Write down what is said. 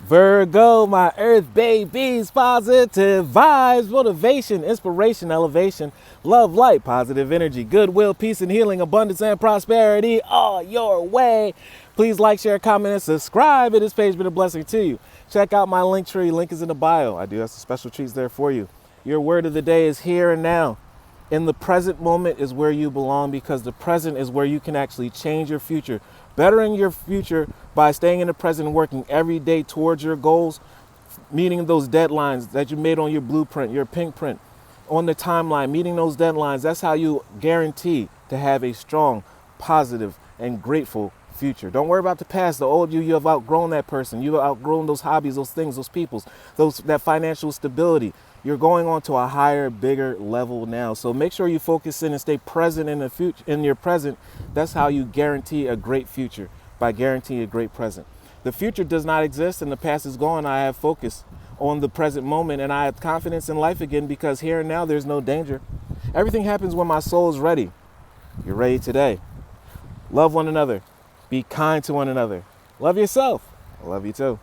Virgo, my earth babies, positive vibes, motivation, inspiration, elevation, love, light, positive energy, goodwill, peace and healing, abundance and prosperity all your way. Please like, share, comment, and subscribe. If this page been a blessing to you, check out my LinkTree. Link is in the bio. I do have some special treats there for you. Your word of the day is here and now. In the present moment is where you belong, because the present is where you can actually change your future, bettering your future by staying in the present and working every day towards your goals, meeting those deadlines that you made on your blueprint, your pink print, on the timeline, meeting those deadlines. That's how you guarantee to have a strong, positive, and grateful future. Don't worry about the past. The old you have outgrown that person. You've outgrown those hobbies, those things, those peoples, that financial stability. You're going on to a higher, bigger level now. So make sure you focus in and stay present in the future, in your present. That's how you guarantee a great future, by guaranteeing a great present. The future does not exist and the past is gone. I have focus on the present moment and I have confidence in life again, because here and now there's no danger. Everything happens when my soul is ready. You're ready today. Love one another. Be kind to one another. Love yourself. I love you too.